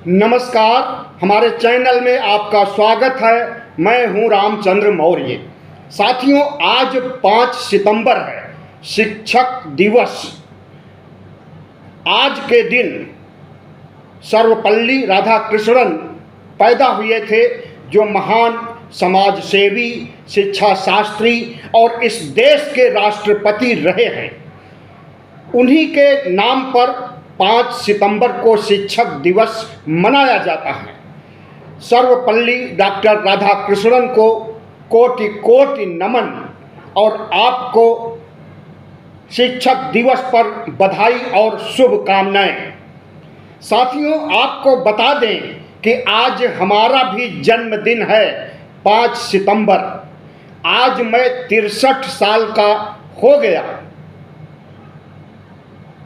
नमस्कार, हमारे चैनल में आपका स्वागत है। मैं हूं रामचंद्र मौर्य। साथियों, आज 5 सितंबर है, शिक्षक दिवस। आज के दिन सर्वपल्ली राधाकृष्णन पैदा हुए थे, जो महान समाज सेवी, शिक्षा शास्त्री और इस देश के राष्ट्रपति रहे हैं। उन्हीं के नाम पर 5 सितंबर को शिक्षक दिवस मनाया जाता है। सर्वपल्ली डॉक्टर राधाकृष्णन को कोटि कोटि नमन और आपको शिक्षक दिवस पर बधाई और शुभकामनाएं। साथियों, आपको बता दें कि आज हमारा भी जन्मदिन है, 5 सितंबर। आज मैं 63 साल का हो गया।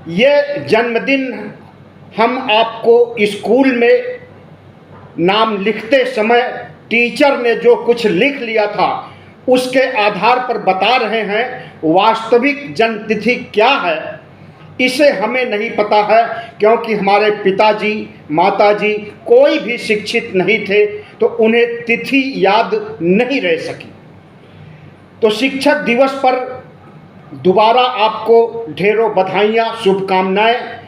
ये जन्मदिन हम आपको स्कूल में नाम लिखते समय टीचर ने जो कुछ लिख लिया था उसके आधार पर बता रहे हैं। वास्तविक जन्मतिथि क्या है इसे हमें नहीं पता है, क्योंकि हमारे पिताजी माताजी कोई भी शिक्षित नहीं थे, तो उन्हें तिथि याद नहीं रह सकी। तो शिक्षक दिवस पर दोबारा आपको ढेरों बधाइयाँ, शुभकामनाएं।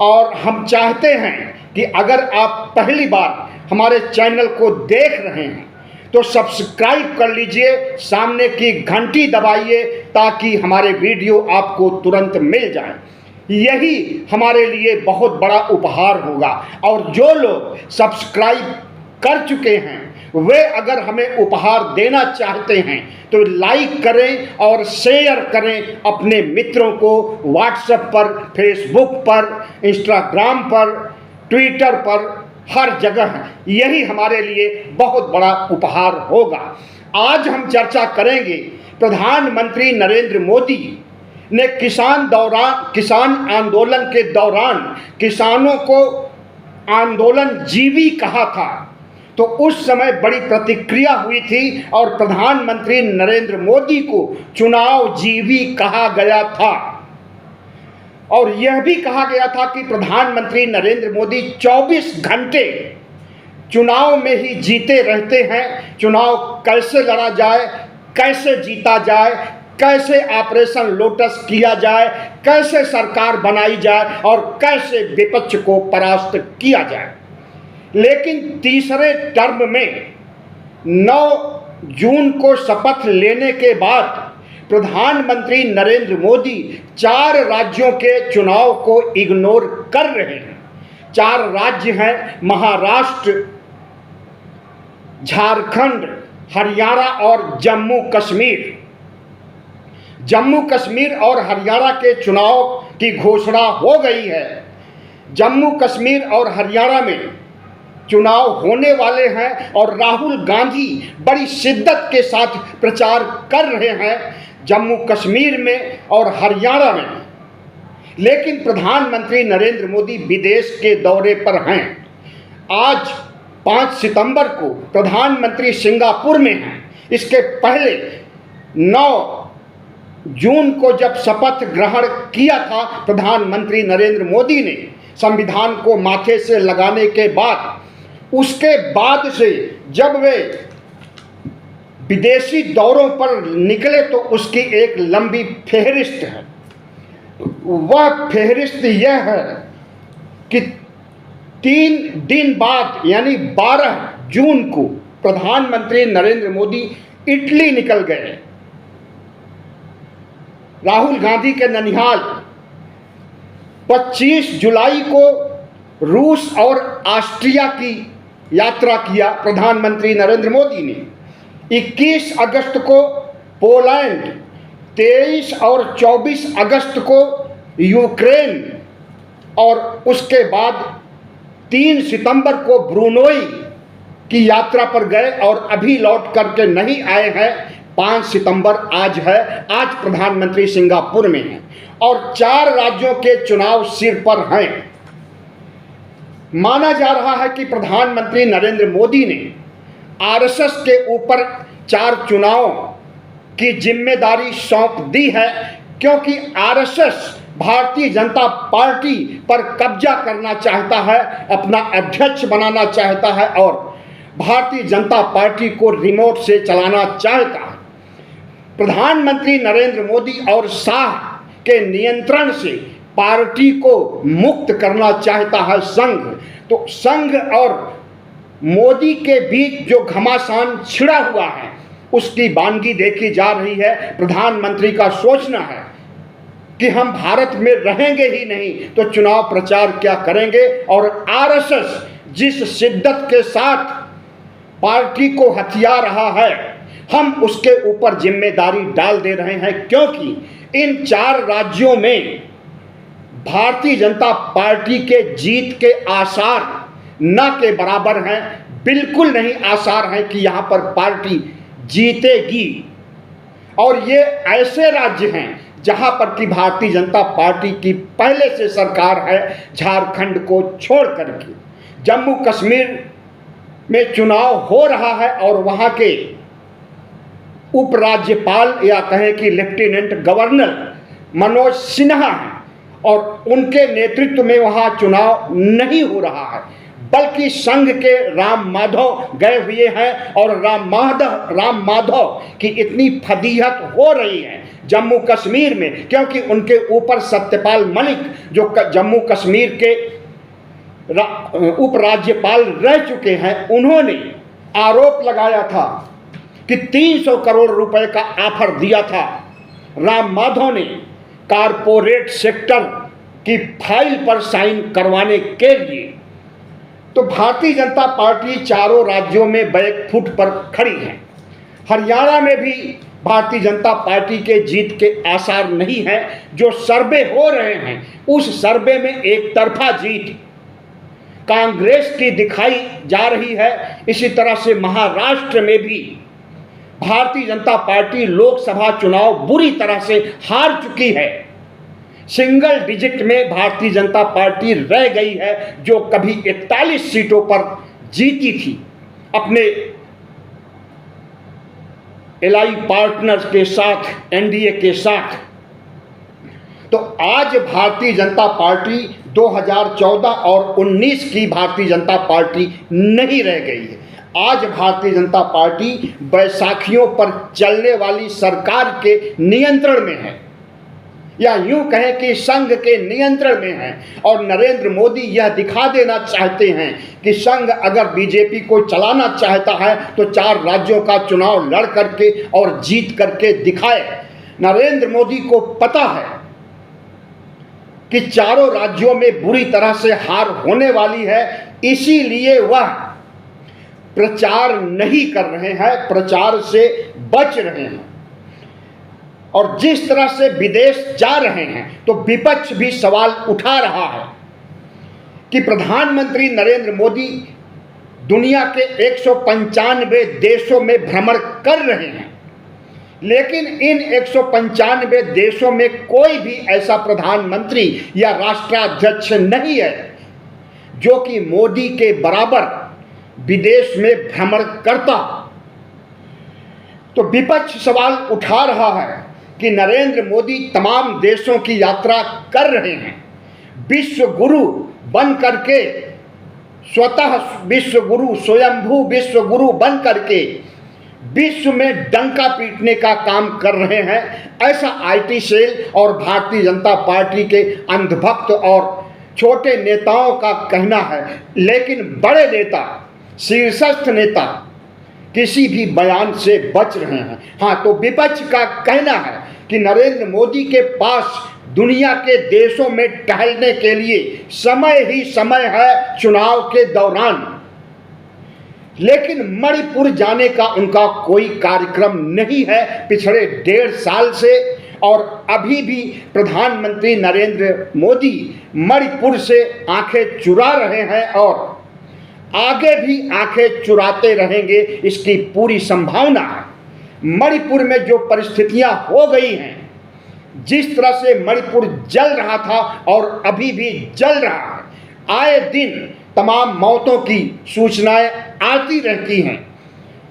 और हम चाहते हैं कि अगर आप पहली बार हमारे चैनल को देख रहे हैं तो सब्सक्राइब कर लीजिए, सामने की घंटी दबाइए ताकि हमारे वीडियो आपको तुरंत मिल जाए। यही हमारे लिए बहुत बड़ा उपहार होगा। और जो लोग सब्सक्राइब कर चुके हैं वे अगर हमें उपहार देना चाहते हैं तो लाइक करें और शेयर करें अपने मित्रों को। व्हाट्सएप पर, फेसबुक पर, इंस्टाग्राम पर, ट्विटर पर, हर जगह यही हमारे लिए बहुत बड़ा उपहार होगा। आज हम चर्चा करेंगे प्रधानमंत्री नरेंद्र मोदी ने किसान आंदोलन के दौरान किसानों को आंदोलन जीवी कहा था। तो उस समय बड़ी प्रतिक्रिया हुई थी और प्रधानमंत्री नरेंद्र मोदी को चुनाव जीवी कहा गया था। और यह भी कहा गया था कि प्रधानमंत्री नरेंद्र मोदी 24 घंटे चुनाव में ही जीते रहते हैं। चुनाव कैसे लड़ा जाए, कैसे जीता जाए, कैसे ऑपरेशन लोटस किया जाए, कैसे सरकार बनाई जाए और कैसे विपक्ष को परास्त किया जाए। लेकिन तीसरे टर्म में 9 जून को शपथ लेने के बाद प्रधानमंत्री नरेंद्र मोदी 4 राज्यों के चुनाव को इग्नोर कर रहे हैं। 4 राज्य हैं महाराष्ट्र, झारखंड, हरियाणा और जम्मू कश्मीर। जम्मू कश्मीर और हरियाणा के चुनाव की घोषणा हो गई है। जम्मू कश्मीर और हरियाणा में चुनाव होने वाले हैं और राहुल गांधी बड़ी शिद्दत के साथ प्रचार कर रहे हैं जम्मू कश्मीर में और हरियाणा में। लेकिन प्रधानमंत्री नरेंद्र मोदी विदेश के दौरे पर हैं। आज 5 सितंबर को प्रधानमंत्री सिंगापुर में हैं। इसके पहले 9 जून को जब शपथ ग्रहण किया था प्रधानमंत्री नरेंद्र मोदी ने, संविधान को माथे से लगाने के बाद, उसके बाद से जब वे विदेशी दौरों पर निकले तो उसकी एक लंबी फेहरिस्त है। वह फेहरिस्त यह है कि 3 दिन बाद यानी 12 जून को प्रधानमंत्री नरेंद्र मोदी इटली निकल गए, राहुल गांधी के ननिहाल। 25 जुलाई को रूस और ऑस्ट्रिया की यात्रा किया प्रधानमंत्री नरेंद्र मोदी ने। 21 अगस्त को पोलैंड, 23 और 24 अगस्त को यूक्रेन और उसके बाद 3 सितंबर को ब्रुनोई की यात्रा पर गए और अभी लौट करके नहीं आए हैं। 5 सितंबर आज है। आज प्रधानमंत्री सिंगापुर में हैं और 4 राज्यों के चुनाव सिर पर हैं। माना जा रहा है कि प्रधानमंत्री नरेंद्र मोदी ने आरएसएस के ऊपर 4 चुनाव की जिम्मेदारी सौंप दी है, क्योंकि आरएसएस भारतीय जनता पार्टी पर कब्जा करना चाहता है, अपना अध्यक्ष बनाना चाहता है और भारतीय जनता पार्टी को रिमोट से चलाना चाहता है। प्रधानमंत्री नरेंद्र मोदी और शाह के नियंत्रण से पार्टी को मुक्त करना चाहता है संघ। तो संघ और मोदी के बीच जो घमासान छिड़ा हुआ है उसकी वानगी देखी जा रही है। प्रधानमंत्री का सोचना है कि हम भारत में रहेंगे ही नहीं तो चुनाव प्रचार क्या करेंगे, और आरएसएस जिस शिद्दत के साथ पार्टी को हथिया रहा है हम उसके ऊपर जिम्मेदारी डाल दे रहे हैं, क्योंकि इन 4 राज्यों में भारतीय जनता पार्टी के जीत के आसार न के बराबर हैं। बिल्कुल नहीं आसार हैं कि यहाँ पर पार्टी जीतेगी। और ये ऐसे राज्य हैं जहाँ पर कि भारतीय जनता पार्टी की पहले से सरकार है, झारखंड को छोड़ करके। जम्मू कश्मीर में चुनाव हो रहा है और वहाँ के उपराज्यपाल या कहें कि लेफ्टिनेंट गवर्नर मनोज सिन्हा हैं और उनके नेतृत्व में वहाँ चुनाव नहीं हो रहा है, बल्कि संघ के राम माधव गए हुए हैं। और राम माधव की इतनी फजीहत हो रही है जम्मू कश्मीर में, क्योंकि उनके ऊपर सत्यपाल मलिक जो जम्मू कश्मीर के उपराज्यपाल रह चुके हैं, उन्होंने आरोप लगाया था कि 300 करोड़ रुपए का ऑफर दिया था राम माधव ने कारपोरेट सेक्टर की फाइल पर साइन करवाने के लिए। तो भारतीय जनता पार्टी चारों राज्यों में बैकफुट पर खड़ी है। हरियाणा में भी भारतीय जनता पार्टी के जीत के आसार नहीं हैं। जो सर्वे हो रहे हैं उस सर्वे में एक तरफा जीत कांग्रेस की दिखाई जा रही है। इसी तरह से महाराष्ट्र में भी भारतीय जनता पार्टी लोकसभा चुनाव बुरी तरह से हार चुकी है। सिंगल डिजिट में भारतीय जनता पार्टी रह गई है, जो कभी 41 सीटों पर जीती थी अपने एलाई पार्टनर्स के साथ, एनडीए के साथ। तो आज भारतीय जनता पार्टी 2014 और 19 की भारतीय जनता पार्टी नहीं रह गई है। आज भारतीय जनता पार्टी बैसाखियों पर चलने वाली सरकार के नियंत्रण में है, या यूं कहें कि संघ के नियंत्रण में है। और नरेंद्र मोदी यह दिखा देना चाहते हैं कि संघ अगर बीजेपी को चलाना चाहता है तो 4 राज्यों का चुनाव लड़ करके और जीत करके दिखाए। नरेंद्र मोदी को पता है कि चारों राज्यों में बुरी तरह से हार होने वाली है, इसीलिए वह प्रचार नहीं कर रहे हैं, प्रचार से बच रहे हैं। और जिस तरह से विदेश जा रहे हैं तो विपक्ष भी सवाल उठा रहा है कि प्रधानमंत्री नरेंद्र मोदी दुनिया के 195 देशों में भ्रमण कर रहे हैं, लेकिन इन 195 देशों में कोई भी ऐसा प्रधानमंत्री या राष्ट्राध्यक्ष नहीं है जो कि मोदी के बराबर विदेश में भ्रमण करता। तो विपक्ष सवाल उठा रहा है कि नरेंद्र मोदी तमाम देशों की यात्रा कर रहे हैं, विश्व गुरु बन करके, स्वतः विश्व गुरु, स्वयंभू विश्व गुरु बन करके विश्व में डंका पीटने का काम कर रहे हैं। ऐसा आईटी सेल और भारतीय जनता पार्टी के अंधभक्त और छोटे नेताओं का कहना है, लेकिन बड़े नेता, शीर्षस्थ नेता किसी भी बयान से बच रहे हैं। हाँ, तो विपक्ष का कहना है कि नरेंद्र मोदी के पास दुनिया के देशों में टहलने के लिए समय ही समय है चुनाव के दौरान, लेकिन मणिपुर जाने का उनका कोई कार्यक्रम नहीं है पिछले 1.5 साल से। और अभी भी प्रधानमंत्री नरेंद्र मोदी मणिपुर से आंखें चुरा रहे हैं और आगे भी आंखें चुराते रहेंगे, इसकी पूरी संभावना है। मणिपुर में जो परिस्थितियां हो गई हैं, जिस तरह से मणिपुर जल रहा था और अभी भी जल रहा है, आए दिन तमाम मौतों की सूचनाएं आती रहती हैं,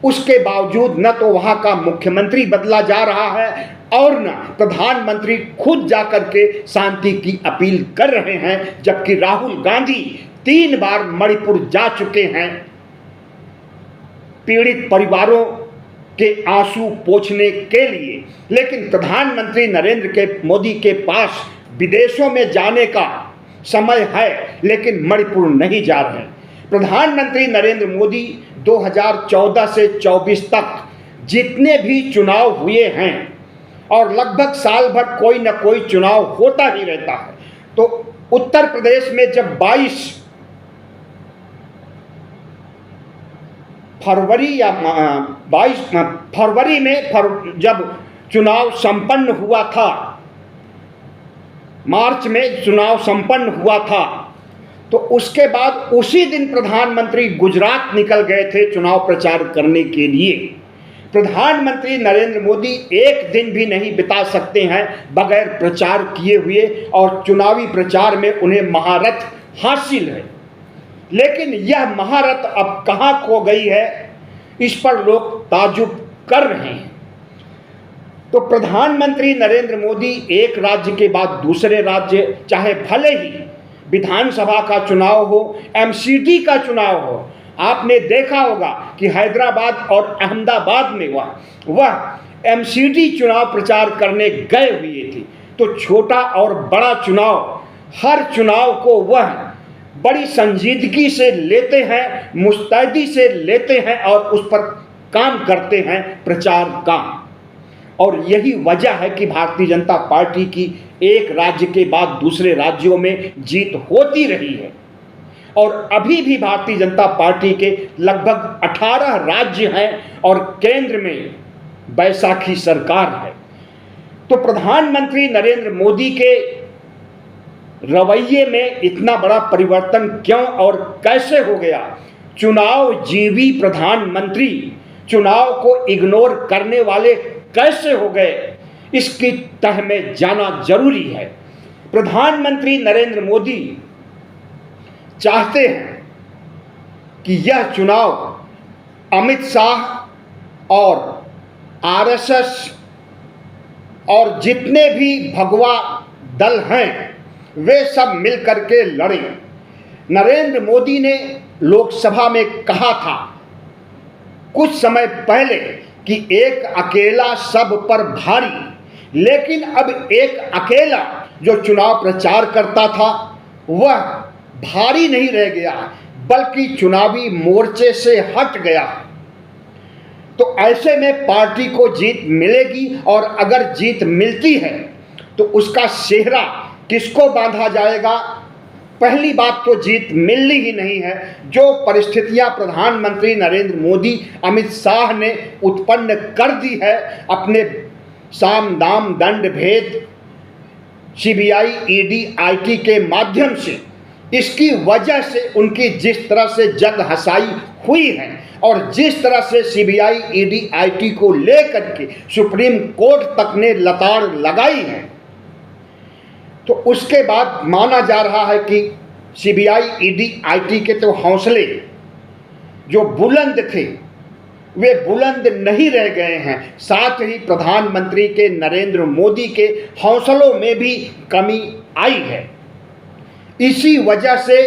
उसके बावजूद न तो वहाँ का मुख्यमंत्री बदला जा रहा है और न प्रधानमंत्री खुद जाकर के शांति की अपील कर रहे हैं, जबकि राहुल गांधी 3 बार मणिपुर जा चुके हैं पीड़ित परिवारों के आंसू पोंछने के लिए। लेकिन प्रधानमंत्री नरेंद्र मोदी के पास विदेशों में जाने का समय है, लेकिन मणिपुर नहीं जा रहे। प्रधानमंत्री नरेंद्र मोदी 2014 से 24 तक जितने भी चुनाव हुए हैं, और लगभग साल भर कोई न कोई चुनाव होता ही रहता है, तो उत्तर प्रदेश में जब 22 फरवरी में जब चुनाव संपन्न हुआ था, मार्च में चुनाव संपन्न हुआ था, तो उसके बाद उसी दिन प्रधानमंत्री गुजरात निकल गए थे चुनाव प्रचार करने के लिए। प्रधानमंत्री नरेंद्र मोदी एक दिन भी नहीं बिता सकते हैं बगैर प्रचार किए हुए, और चुनावी प्रचार में उन्हें महारत हासिल है। लेकिन यह महारत अब कहां खो गई है, इस पर लोग ताजुब कर रहे हैं। तो प्रधानमंत्री नरेंद्र मोदी एक राज्य के बाद दूसरे राज्य, चाहे भले ही विधानसभा का चुनाव हो, एमसीडी का चुनाव हो, आपने देखा होगा कि हैदराबाद और अहमदाबाद में वह एमसीडी चुनाव प्रचार करने गए हुए थे। तो छोटा और बड़ा चुनाव, हर चुनाव को वह बड़ी संजीदगी से लेते हैं, मुस्तैदी से लेते हैं और उस पर काम करते हैं, प्रचार का। और यही वजह है कि भारतीय जनता पार्टी की एक राज्य के बाद दूसरे राज्यों में जीत होती रही है, और अभी भी भारतीय जनता पार्टी के लगभग 18 राज्य हैं और केंद्र में बैसाखी सरकार है। तो प्रधानमंत्री नरेंद्र मोदी के रवैये में इतना बड़ा परिवर्तन क्यों और कैसे हो गया? चुनाव जीवी प्रधानमंत्री चुनाव को इग्नोर करने वाले कैसे हो गए, इसकी तह में जाना जरूरी है। प्रधानमंत्री नरेंद्र मोदी चाहते हैं कि यह चुनाव अमित शाह और आरएसएस और जितने भी भगवा दल हैं वे सब मिलकर के लड़ें। नरेंद्र मोदी ने लोकसभा में कहा था कुछ समय पहले कि एक अकेला सब पर भारी, लेकिन अब एक अकेला जो चुनाव प्रचार करता था वह भारी नहीं रह गया, बल्कि चुनावी मोर्चे से हट गया। तो ऐसे में पार्टी को जीत मिलेगी, और अगर जीत मिलती है तो उसका सेहरा किसको बांधा जाएगा? पहली बात तो जीत मिलनी ही नहीं है। जो परिस्थितियां प्रधानमंत्री नरेंद्र मोदी अमित शाह ने उत्पन्न कर दी है अपने साम दाम दंड भेद सीबीआई ईडी आईटी के माध्यम से, इसकी वजह से उनकी जिस तरह से जग हसाई हुई है और जिस तरह से सीबीआई ईडी आईटी को लेकर के सुप्रीम कोर्ट तक ने लताड़ लगाई है, तो उसके बाद माना जा रहा है कि सीबीआई ईडी आईटी के तो हौसले जो बुलंद थे वे बुलंद नहीं रह गए हैं। साथ ही प्रधानमंत्री के नरेंद्र मोदी के हौसलों में भी कमी आई है। इसी वजह से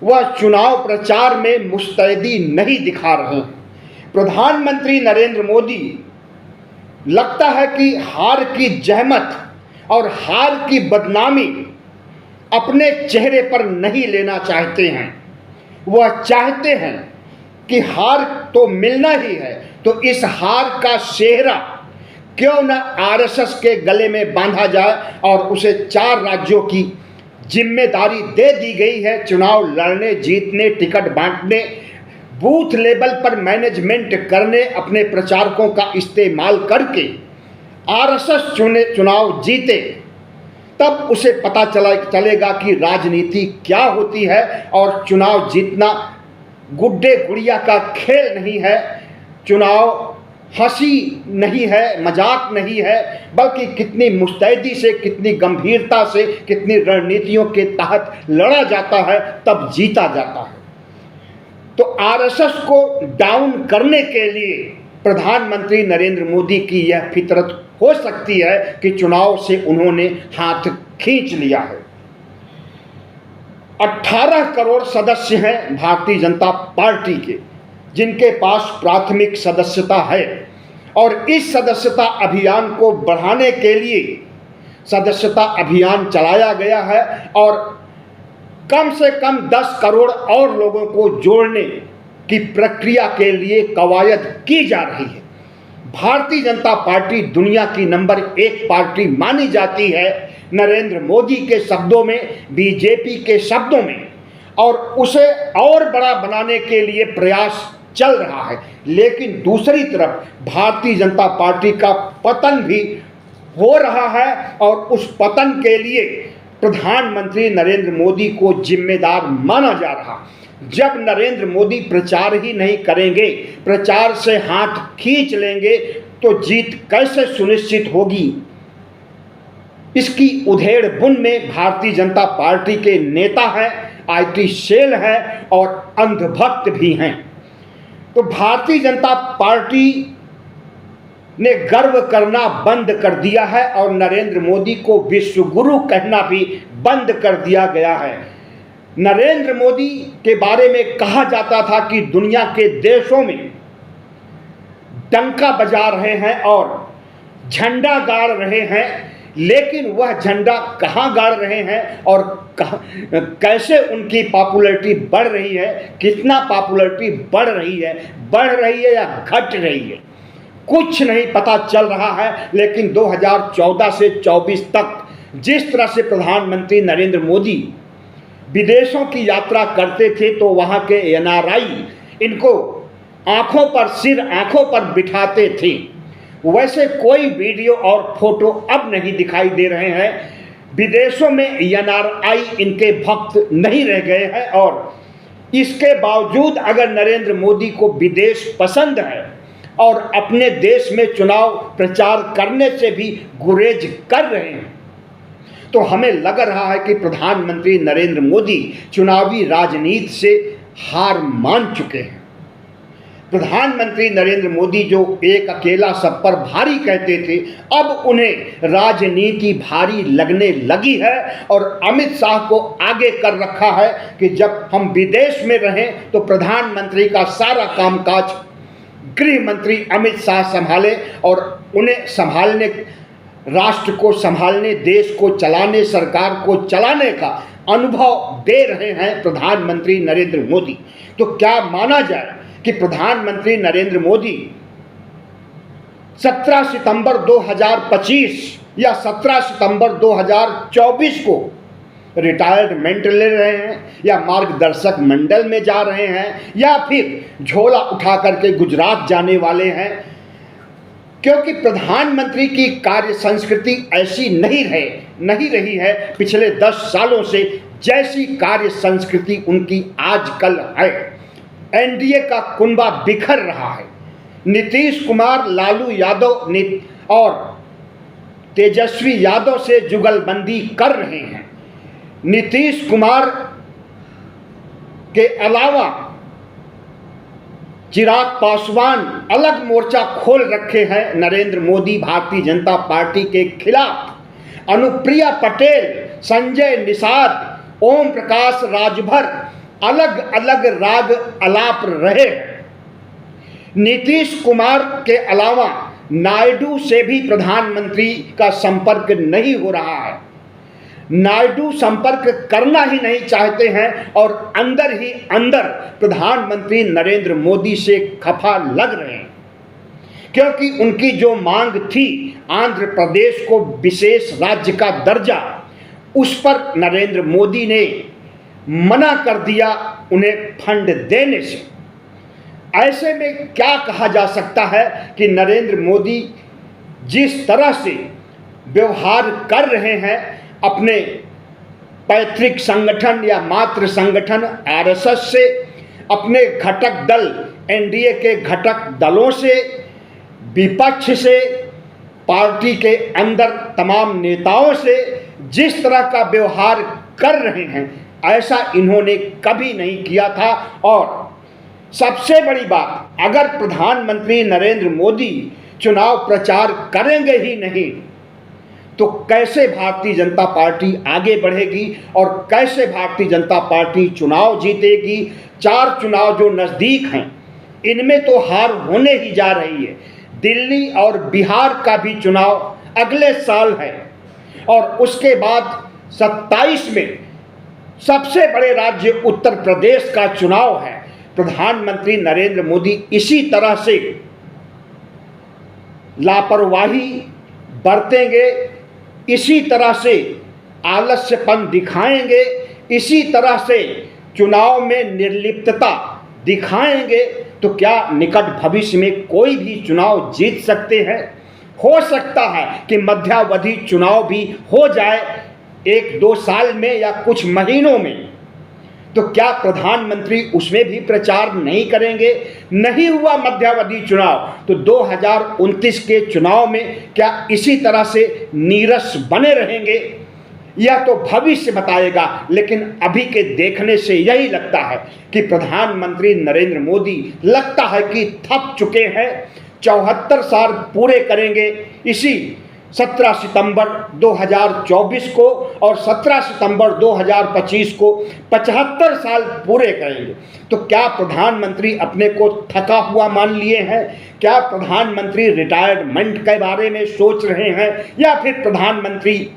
वह चुनाव प्रचार में मुस्तैदी नहीं दिखा रहे हैं। प्रधानमंत्री नरेंद्र मोदी लगता है कि हार की जहमत और हार की बदनामी अपने चेहरे पर नहीं लेना चाहते हैं। वह चाहते हैं कि हार तो मिलना ही है, तो इस हार का सेहरा क्यों न आरएसएस के गले में बांधा जाए और उसे 4 राज्यों की जिम्मेदारी दे दी गई है। चुनाव लड़ने, जीतने, टिकट बांटने, बूथ लेवल पर मैनेजमेंट करने, अपने प्रचारकों का इस्तेमाल करके आरएसएस चुनाव जीते, तब उसे पता चलेगा कि राजनीति क्या होती है और चुनाव जीतना गुड्डे गुड़िया का खेल नहीं है। चुनाव हंसी नहीं है, मजाक नहीं है, बल्कि कितनी मुस्तैदी से, कितनी गंभीरता से, कितनी रणनीतियों के तहत लड़ा जाता है, तब जीता जाता है। तो आरएसएस को डाउन करने के लिए प्रधानमंत्री नरेंद्र मोदी की यह फितरत हो सकती है कि चुनाव से उन्होंने हाथ खींच लिया है। 18 करोड़ सदस्य हैं भारतीय जनता पार्टी के, जिनके पास प्राथमिक सदस्यता है, और इस सदस्यता अभियान को बढ़ाने के लिए सदस्यता अभियान चलाया गया है और कम से कम 10 करोड़ और लोगों को जोड़ने की प्रक्रिया के लिए कवायद की जा रही है। भारतीय जनता पार्टी दुनिया की नंबर 1 पार्टी मानी जाती है, नरेंद्र मोदी के शब्दों में, बीजेपी के शब्दों में, और उसे और बड़ा बनाने के लिए प्रयास चल रहा है। लेकिन दूसरी तरफ भारतीय जनता पार्टी का पतन भी हो रहा है और उस पतन के लिए प्रधानमंत्री नरेंद्र मोदी को जिम्मेदार माना जा रहा। जब नरेंद्र मोदी प्रचार ही नहीं करेंगे, प्रचार से हाथ खींच लेंगे, तो जीत कैसे सुनिश्चित होगी? इसकी उधेड़ बुन में भारतीय जनता पार्टी के नेता हैं, आईटी सेल है और अंधभक्त भी हैं। तो भारतीय जनता पार्टी ने गर्व करना बंद कर दिया है और नरेंद्र मोदी को विश्व गुरु कहना भी बंद कर दिया गया है। नरेंद्र मोदी के बारे में कहा जाता था कि दुनिया के देशों में डंका बजा रहे हैं और झंडा गाड़ रहे हैं, लेकिन वह झंडा कहाँ गाड़ रहे हैं और कैसे उनकी पॉपुलैरिटी बढ़ रही है, कितना पॉपुलैरिटी बढ़ रही है या घट रही है, कुछ नहीं पता चल रहा है। लेकिन 2014 से 24 तक जिस तरह से प्रधानमंत्री नरेंद्र मोदी विदेशों की यात्रा करते थे तो वहाँ के एनआरआई इनको आंखों पर बिठाते थे, वैसे कोई वीडियो और फोटो अब नहीं दिखाई दे रहे हैं। विदेशों में एनआरआई इनके भक्त नहीं रह गए हैं और इसके बावजूद अगर नरेंद्र मोदी को विदेश पसंद है और अपने देश में चुनाव प्रचार करने से भी गुरेज कर रहे हैं, तो हमें लग रहा है कि प्रधानमंत्री नरेंद्र मोदी चुनावी राजनीति से हार मान चुके हैं। प्रधानमंत्री नरेंद्र मोदी जो एक अकेला सब पर भारी कहते थे, अब उन्हें राजनीति भारी लगने लगी है और अमित शाह को आगे कर रखा है कि जब हम विदेश में रहें तो प्रधानमंत्री का सारा कामकाज गृह मंत्री अमित शाह संभाले और उन्हें संभालने, राष्ट्र को संभालने, देश को चलाने, सरकार को चलाने का अनुभव दे रहे हैं प्रधानमंत्री नरेंद्र मोदी। तो क्या माना जाए कि प्रधानमंत्री नरेंद्र मोदी 17 सितंबर 2025 या 17 सितंबर 2024 को रिटायरमेंट ले रहे हैं या मार्गदर्शक मंडल में जा रहे हैं या फिर झोला उठा करके गुजरात जाने वाले हैं? क्योंकि प्रधानमंत्री की कार्य संस्कृति ऐसी नहीं रही है पिछले 10 सालों से जैसी कार्य संस्कृति उनकी आजकल है। एनडीए का कुनबा बिखर रहा है। नीतीश कुमार, लालू यादव और तेजस्वी यादव से जुगलबंदी कर रहे हैं। नीतीश कुमार के अलावा चिराग पासवान अलग मोर्चा खोल रखे हैं नरेंद्र मोदी भारतीय जनता पार्टी के खिलाफ। अनुप्रिया पटेल, संजय निषाद, ओम प्रकाश राजभर अलग अलग राग अलाप रहे हैं। नीतीश कुमार के अलावा नायडू से भी प्रधानमंत्री का संपर्क नहीं हो रहा है। नायडू संपर्क करना ही नहीं चाहते हैं और अंदर ही अंदर प्रधानमंत्री नरेंद्र मोदी से खफा लग रहे हैं, क्योंकि उनकी जो मांग थी आंध्र प्रदेश को विशेष राज्य का दर्जा, उस पर नरेंद्र मोदी ने मना कर दिया उन्हें फंड देने से। ऐसे में क्या कहा जा सकता है कि नरेंद्र मोदी जिस तरह से व्यवहार कर रहे हैं अपने पैतृक संगठन या मातृ संगठन आरएसएस से, अपने घटक दल एनडीए के घटक दलों से, विपक्ष से, पार्टी के अंदर तमाम नेताओं से जिस तरह का व्यवहार कर रहे हैं, ऐसा इन्होंने कभी नहीं किया था। और सबसे बड़ी बात, अगर प्रधानमंत्री नरेंद्र मोदी चुनाव प्रचार करेंगे ही नहीं तो कैसे भारतीय जनता पार्टी आगे बढ़ेगी और कैसे भारतीय जनता पार्टी चुनाव जीतेगी। 4 चुनाव जो नज़दीक हैं इनमें तो हार होने ही जा रही है। दिल्ली और बिहार का भी चुनाव अगले साल है और उसके बाद 27 में सबसे बड़े राज्य उत्तर प्रदेश का चुनाव है। प्रधानमंत्री नरेंद्र मोदी इसी तरह से लापरवाही बरतेंगे, इसी तरह से आलस्यपन दिखाएंगे, इसी तरह से चुनाव में निर्लिप्तता दिखाएंगे तो क्या निकट भविष्य में कोई भी चुनाव जीत सकते हैं? हो सकता है कि मध्यावधि चुनाव भी हो जाए 1-2 साल में या कुछ महीनों में, तो क्या प्रधानमंत्री उसमें भी प्रचार नहीं करेंगे? नहीं हुआ मध्यावधि चुनाव तो 2029 के चुनाव में क्या इसी तरह से नीरस बने रहेंगे? यह तो भविष्य बताएगा, लेकिन अभी के देखने से यही लगता है कि प्रधानमंत्री नरेंद्र मोदी लगता है कि थक चुके हैं। 74 साल पूरे करेंगे इसी 17 सितंबर 2024 को और 17 सितंबर 2025 को 75 साल पूरे करेंगे। तो क्या प्रधानमंत्री अपने को थका हुआ मान लिए हैं? क्या प्रधानमंत्री रिटायरमेंट के बारे में सोच रहे हैं या फिर प्रधानमंत्री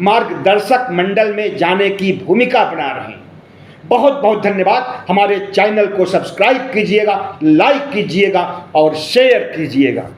मार्गदर्शक मंडल में जाने की भूमिका बना रहे हैं? बहुत बहुत धन्यवाद। हमारे चैनल को सब्सक्राइब कीजिएगा, लाइक कीजिएगा और शेयर कीजिएगा।